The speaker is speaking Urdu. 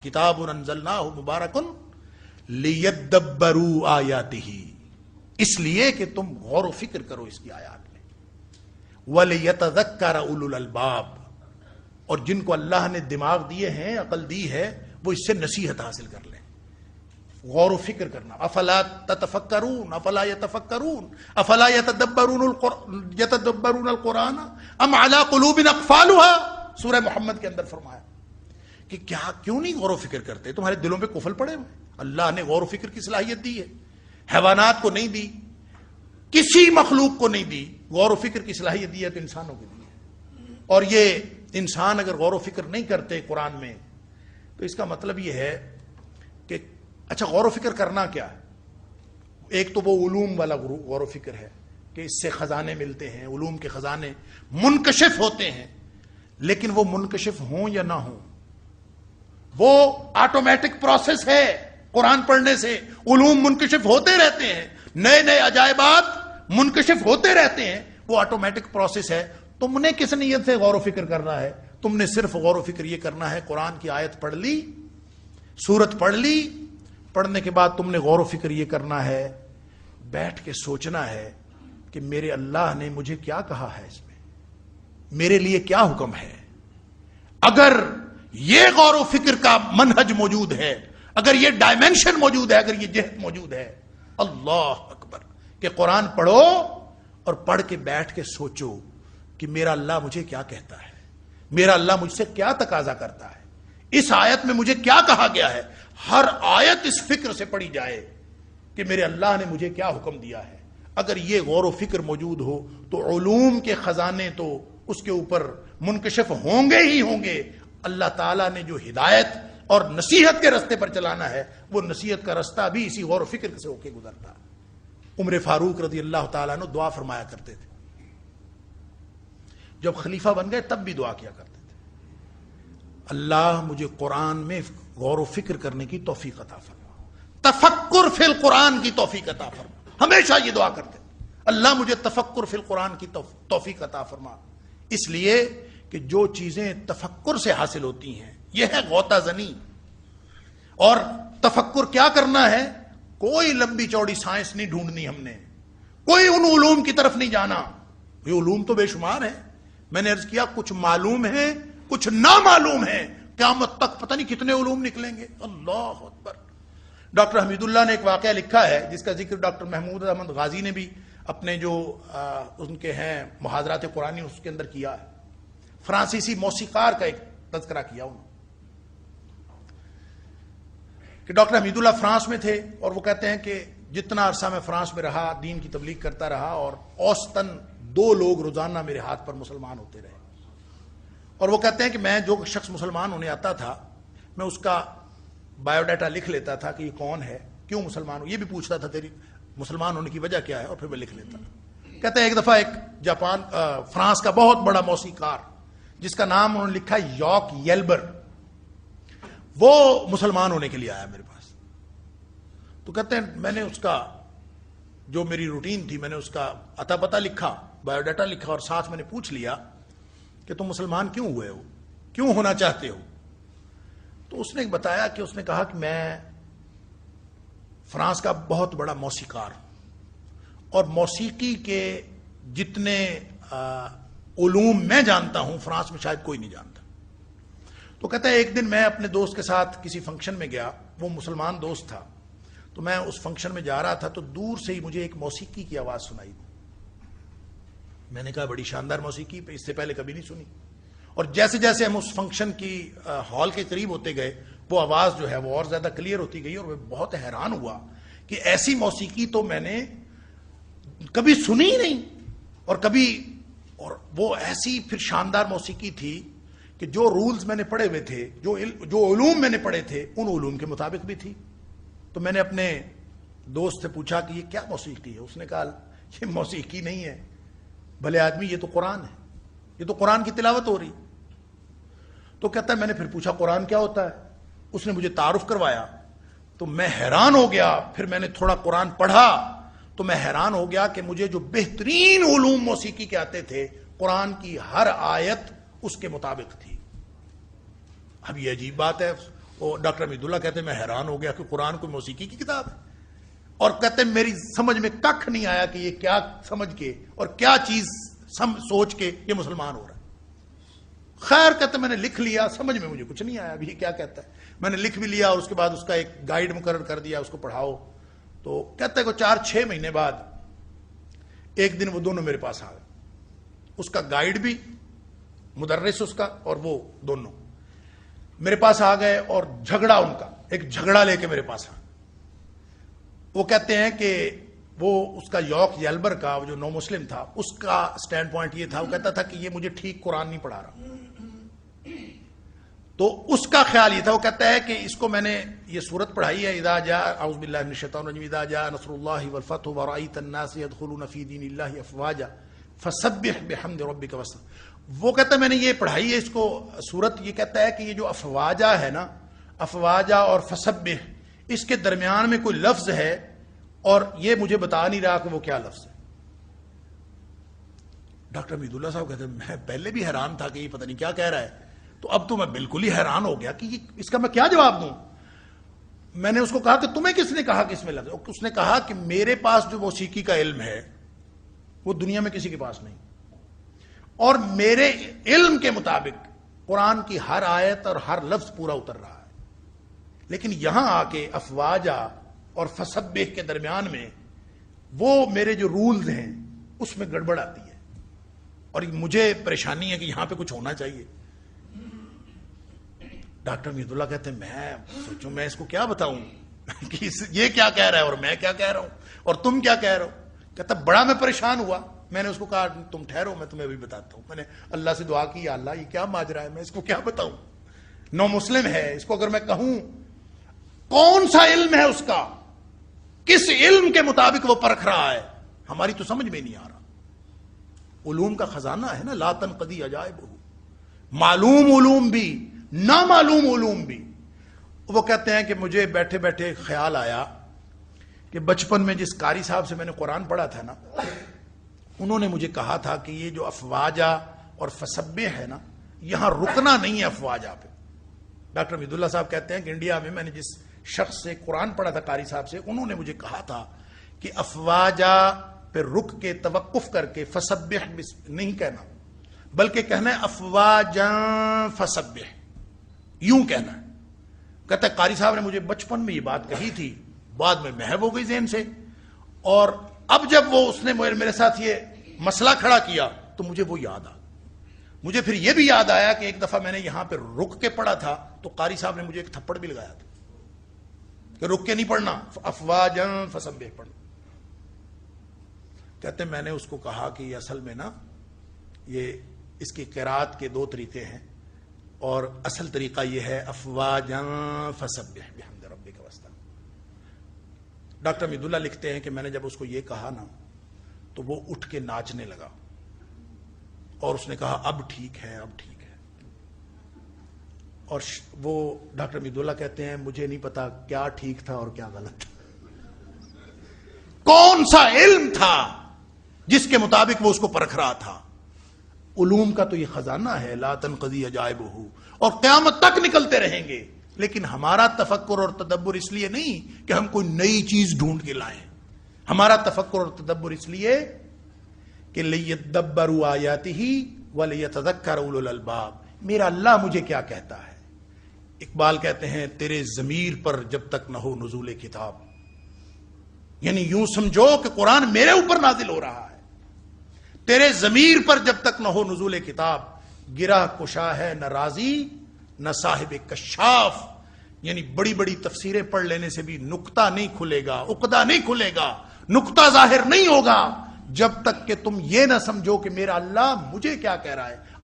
کتاب انزلناہ مبارک لیدبروا آیاتہ، اس لیے کہ تم غور و فکر کرو اس کی آیات میں، ولیتذکر اولو الالباب، اور جن کو اللہ نے دماغ دیے ہیں، عقل دی ہے، وہ اس سے نصیحت حاصل کر لیں، غور و فکر کرنا۔ افلا تتفکرون افلا یتفکرون افلا یتدبرون القرآن ام علی قلوب اقفالها، سورہ محمد کے اندر فرمایا کہ کیوں نہیں غور و فکر کرتے؟ تمہارے دلوں پہ قفل پڑے ہوئے؟ اللہ نے غور و فکر کی صلاحیت دی ہے، حیوانات کو نہیں دی، کسی مخلوق کو نہیں دی، غور و فکر کی صلاحیت دی ہے تو انسانوں کو دی ہے۔ اور یہ انسان اگر غور و فکر نہیں کرتے قرآن میں تو اس کا مطلب یہ ہے کہ اچھا غور و فکر کرنا کیا ہے؟ ایک تو وہ علوم والا غور و فکر ہے کہ اس سے خزانے ملتے ہیں، علوم کے خزانے منکشف ہوتے ہیں، لیکن وہ منکشف ہوں یا نہ ہوں، وہ آٹومیٹک پروسیس ہے۔ قرآن پڑھنے سے علوم منکشف ہوتے رہتے ہیں، نئے نئے عجائبات منکشف ہوتے رہتے ہیں، وہ آٹومیٹک پروسیس ہے۔ تم نے کس نیت سے غور و فکر کرنا ہے؟ تم نے صرف غور و فکر یہ کرنا ہے، قرآن کی آیت پڑھ لی، سورت پڑھ لی، پڑھنے کے بعد تم نے غور و فکر یہ کرنا ہے، بیٹھ کے سوچنا ہے کہ میرے اللہ نے مجھے کیا کہا ہے، اس میں میرے لیے کیا حکم ہے۔ اگر یہ غور و فکر کا منہج موجود ہے، اگر یہ ڈائمنشن موجود ہے، اگر یہ جہت موجود ہے، اللہ اکبر، کہ قرآن پڑھو اور پڑھ کے بیٹھ کے سوچو کہ میرا اللہ مجھے کیا کہتا ہے، میرا اللہ مجھ سے کیا تقاضا کرتا ہے، اس آیت میں مجھے کیا کہا گیا ہے۔ ہر آیت اس فکر سے پڑھی جائے کہ میرے اللہ نے مجھے کیا حکم دیا ہے۔ اگر یہ غور و فکر موجود ہو تو علوم کے خزانے تو اس کے اوپر منکشف ہوں گے ہی ہوں گے۔ اللہ تعالیٰ نے جو ہدایت اور نصیحت کے رستے پر چلانا ہے، وہ نصیحت کا رستہ بھی اسی غور و فکر سے ہو کے گزرتا ہے۔ عمر فاروق رضی اللہ تعالیٰ عنہ دعا فرمایا کرتے تھے، جب خلیفہ بن گئے تب بھی دعا کیا کرتے تھے، اللہ مجھے قرآن میں غور و فکر کرنے کی توفیق عطا فرما، تفکر فی القرآن کی توفیق عطا فرما۔ ہمیشہ یہ دعا کرتے تھے، اللہ مجھے تفکر فی القرآن کی توفیق عطا فرما، اس لیے کہ جو چیزیں تفکر سے حاصل ہوتی ہیں یہ ہے غوطہ زنی۔ اور تفکر کیا کرنا ہے؟ کوئی لمبی چوڑی سائنس نہیں ڈھونڈنی، ہم نے کوئی ان علوم کی طرف نہیں جانا، یہ علوم تو بے شمار ہیں، میں نے عرض کیا کچھ معلوم ہیں کچھ نامعلوم ہیں، قیامت تک پتہ نہیں کتنے علوم نکلیں گے۔ اللہ اکبر۔ ڈاکٹر حمید اللہ نے ایک واقعہ لکھا ہے جس کا ذکر ڈاکٹر محمود احمد غازی نے بھی اپنے جو ان کے ہیں محاضرات قرآنی اس کے اندر کیا ہے۔ فرانسیسی موسیقار کا ایک تذکرہ کیا انہوں نے کہ ڈاکٹر حمید اللہ فرانس میں تھے، اور وہ کہتے ہیں کہ جتنا عرصہ میں فرانس میں رہا دین کی تبلیغ کرتا رہا، اور اوسطاً 2 لوگ روزانہ میرے ہاتھ پر مسلمان ہوتے رہے، اور وہ کہتے ہیں کہ میں جو شخص مسلمان ہونے آتا تھا میں اس کا بایو ڈیٹا لکھ لیتا تھا کہ یہ کون ہے، کیوں مسلمان ہو، یہ بھی پوچھتا تھا تیری مسلمان ہونے کی وجہ کیا ہے، اور پھر میں لکھ لیتا۔ کہتے ہیں ایک دفعہ ایک فرانس کا بہت بڑا موسیقار جس کا نام انہوں نے لکھا یاک یلبر، وہ مسلمان ہونے کے لیے آیا میرے پاس، تو کہتے ہیں میں نے اس کا جو میری روٹین تھی میں نے اس کا اتا پتہ لکھا، بایو ڈیٹا لکھا، اور ساتھ میں نے پوچھ لیا کہ تم مسلمان کیوں ہوئے ہو، کیوں ہونا چاہتے ہو؟ تو اس نے بتایا کہ اس نے کہا کہ میں فرانس کا بہت بڑا موسیقار ہوں، اور موسیقی کے جتنے علوم میں جانتا ہوں فرانس میں شاید کوئی نہیں جانتا۔ تو کہتا ہے ایک دن میں اپنے دوست کے ساتھ کسی فنکشن میں گیا، وہ مسلمان دوست تھا، تو میں اس فنکشن میں جا رہا تھا تو دور سے ہی مجھے ایک موسیقی کی آواز سنائی۔ میں نے کہا بڑی شاندار موسیقی، اس سے پہلے کبھی نہیں سنی، اور جیسے جیسے ہم اس فنکشن کی ہال کے قریب ہوتے گئے وہ آواز جو ہے وہ اور زیادہ کلیئر ہوتی گئی، اور میں بہت حیران ہوا کہ ایسی موسیقی تو میں نے کبھی سنی نہیں، اور وہ ایسی پھر شاندار موسیقی تھی کہ جو رولز میں نے پڑھے ہوئے تھے، جو علوم میں نے پڑھے تھے ان علوم کے مطابق بھی تھی۔ تو میں نے اپنے دوست سے پوچھا کہ یہ کیا موسیقی ہے؟ اس نے کہا یہ موسیقی نہیں ہے بھلے آدمی، یہ تو قرآن ہے، یہ تو قرآن کی تلاوت ہو رہی۔ تو کہتا ہے میں نے پھر پوچھا قرآن کیا ہوتا ہے؟ اس نے مجھے تعارف کروایا، تو میں حیران ہو گیا۔ پھر میں نے تھوڑا قرآن پڑھا تو میں حیران ہو گیا کہ مجھے جو بہترین علوم موسیقی کے آتے تھے قرآن کی ہر آیت اس کے مطابق تھی۔ اب یہ عجیب بات ہے، وہ ڈاکٹر حمیداللہ کہتے ہیں میں حیران ہو گیا کہ قرآن کوئی موسیقی کی کتاب ہے، اور کہتے ہیں میری سمجھ میں ککھ نہیں آیا کہ یہ کیا سمجھ کے اور کیا چیز سوچ کے یہ مسلمان ہو رہا ہے۔ خیر کہتے ہیں میں نے لکھ لیا، سمجھ میں مجھے کچھ نہیں آیا ابھی کیا کہتا ہے، میں نے لکھ بھی لیا اور اس کے بعد اس کا ایک گائیڈ مقرر کر دیا، اس کو پڑھاؤ۔ تو کہتے ہیں کہ 4-6 مہینے بعد ایک دن وہ دونوں میرے پاس آ گئے، اس کا گائیڈ بھی، مدرس اس کا، اور وہ دونوں میرے پاس آ گئے، اور جھگڑا ان کا ایک جھگڑا لے کے میرے پاس آ گئے۔ وہ کہتے ہیں کہ وہ اس کا یوک یلبر کا جو نو مسلم تھا، اس کا سٹینڈ پوائنٹ یہ تھا، وہ کہتا تھا کہ یہ مجھے ٹھیک قرآن نہیں پڑھا رہا۔ تو اس کا خیال یہ تھا، وہ کہتا ہے کہ اس کو میں نے یہ سورت پڑھائی ہے، اذا جاء اعوذ باللہ من الشیطان الرجیم اذا جاء نصر اللہ والفتح ورأیت الناس يدخلون فی دین اللہ افواجا فسبح بحمد ربک واستغفر۔ وہ کہتا ہے میں نے یہ پڑھائی ہے اس کو سورت، یہ کہتا ہے کہ یہ جو افواجا ہے نا، افواجا اور فسبح، اس کے درمیان میں کوئی لفظ ہے اور یہ مجھے بتا نہیں رہا کہ وہ کیا لفظ ہے۔ ڈاکٹر حمیداللہ صاحب کہتے ہیں میں پہلے بھی حیران تھا کہ یہ پتہ نہیں کیا کہہ رہا ہے، تو اب تو میں بالکل ہی حیران ہو گیا کہ اس کا میں کیا جواب دوں۔ میں نے اس کو کہا کہ تمہیں کس نے کہا کہ اس میں لفظ ہے؟ اس نے کہا کہ میرے پاس جو موسیقی کا علم ہے وہ دنیا میں کسی کے پاس نہیں، اور میرے علم کے مطابق قرآن کی ہر آیت اور ہر لفظ پورا اتر رہا ہے، لیکن یہاں آ کے افواجا اور فسبح کے درمیان میں وہ میرے جو رولز ہیں اس میں گڑبڑ آتی ہے، اور مجھے پریشانی ہے کہ یہاں پہ کچھ ہونا چاہیے۔ ڈاکٹر حمیداللہ کہتے ہیں میں سوچوں میں اس کو کیا بتاؤں کہ یہ کیا کہہ رہا ہے اور میں کیا کہہ رہا ہوں اور تم کیا کہہ رہے ہو۔ کہتا بڑا میں پریشان ہوا، میں نے اس کو کہا تم ٹھہرو میں تمہیں ابھی بتاتا ہوں۔ میں نے اللہ سے دعا کی، یا اللہ یہ کیا ماجرا ہے، میں اس کو کیا بتاؤں، نو مسلم ہے، اس کو اگر میں کہوں کون سا علم ہے اس کا، کس علم کے مطابق وہ پرکھ رہا ہے، ہماری تو سمجھ میں نہیں آ رہا۔ علوم کا خزانہ ہے نا، لا تنقضی عجائبہ، معلوم علوم بھی نامعلوم علوم بھی۔ وہ کہتے ہیں کہ مجھے بیٹھے بیٹھے خیال آیا کہ بچپن میں جس قاری صاحب سے میں نے قرآن پڑھا تھا نا، انہوں نے مجھے کہا تھا کہ یہ جو افواجا اور فسبح ہے نا، یہاں رکنا نہیں ہے افواجا پہ۔ ڈاکٹر حمیداللہ صاحب کہتے ہیں کہ انڈیا میں نے جس شخص سے قرآن پڑھا تھا قاری صاحب سے، انہوں نے مجھے کہا تھا کہ افواجا پہ رک کے توقف کر کے فسبح نہیں کہنا، بلکہ کہنا ہے افواجا فسبح، یوں کہنا ہے۔ کہتا ہے قاری صاحب نے مجھے بچپن میں یہ بات کہی تھی، بعد میں محو ہو گئی ذہن سے، اور اب جب وہ اس نے میرے ساتھ یہ مسئلہ کھڑا کیا تو مجھے وہ یاد آ، مجھے پھر یہ بھی یاد آیا کہ ایک دفعہ میں نے یہاں پہ رک کے پڑھا تھا تو قاری صاحب نے مجھے ایک تھپڑ بھی لگایا تھا کہ رک کے نہیں پڑھنا، افواجا فسبح پڑھنا۔ کہتے ہیں میں نے اس کو کہا کہ یہ اصل میں نا یہ اس کی قرات کے 2 طریقے ہیں، اور اصل طریقہ یہ ہے افواجا فسبح بحمد ربک واستغفر۔ ڈاکٹر حمیداللہ لکھتے ہیں کہ میں نے جب اس کو یہ کہا نا تو وہ اٹھ کے ناچنے لگا، اور اس نے کہا اب ٹھیک ہے، اب ٹھیک ہے۔ اور وہ ڈاکٹر حمیداللہ کہتے ہیں مجھے نہیں پتا کیا ٹھیک تھا اور کیا غلط تھا، کون سا علم تھا جس کے مطابق وہ اس کو پرکھ رہا تھا۔ علوم کا تو یہ خزانہ ہے، لا تنقضی عجائبہ، اور قیامت تک نکلتے رہیں گے، لیکن ہمارا تفکر اور تدبر اس لیے نہیں کہ ہم کوئی نئی چیز ڈھونڈ کے لائیں، ہمارا تفکر اور تدبر اس لیے کہ لیدبروا آیاتہ ولیتذکر اولو الالباب، میرا اللہ مجھے کیا کہتا ہے۔ اقبال کہتے ہیں تیرے ضمیر پر جب تک نہ ہو نزول کتاب، یعنی یوں سمجھو کہ قرآن میرے اوپر نازل ہو رہا ہے، تیرے ضمیر پر جب تک نہ ہو نزول کتاب، گرہ کشا ہے نہ رازی نہ صاحب کشاف، یعنی بڑی بڑی تفسیریں پڑھ لینے سے بھی نقطہ نہیں کھلے گا، عقدہ نہیں کھلے گا، نقطہ ظاہر نہیں ہوگا جب تک کہ تم یہ نہ سمجھو کہ میرا اللہ مجھے کیا کہہ رہا ہے۔